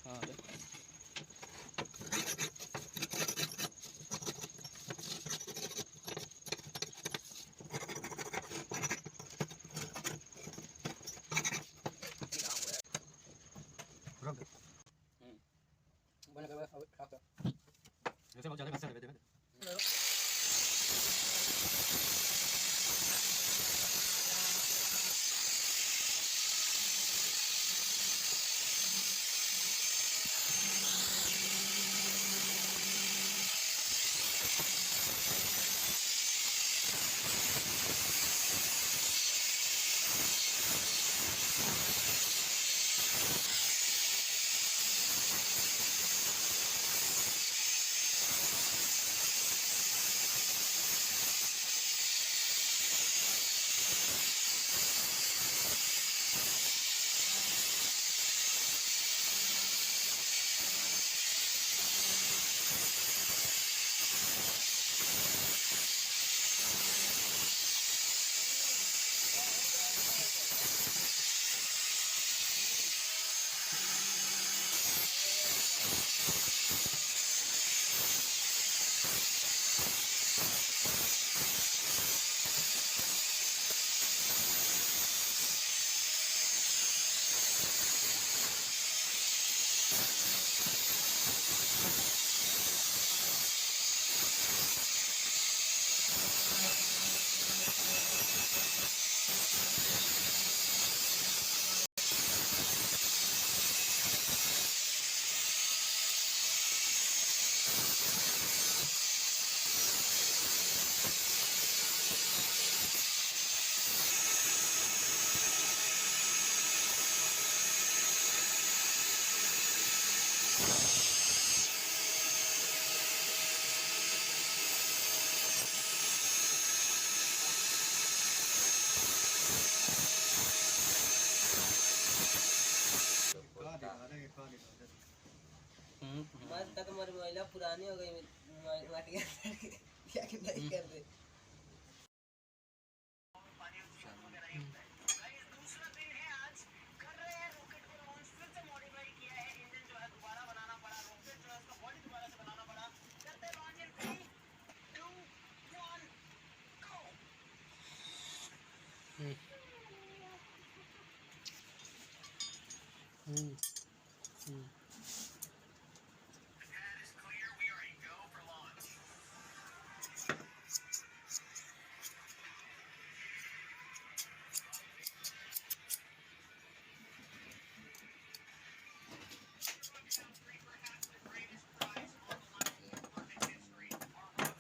हाँ रख दे। बना के अब खा कर जैसे बहुत ज्यादा घसा दे दे। मर तक मर महिला पुरानी हो गई माटी क्या कि नहीं कर दे। दूसरा दिन है आज कर रहे हैं रॉकेट को लॉन्च फिर से मॉडिफाई किया है इंजन जो है दोबारा बनाना पड़ा रॉकेट जो है उसका बॉडी दोबारा से बनाना पड़ा करते लॉन्च इन 3 2 1 गो।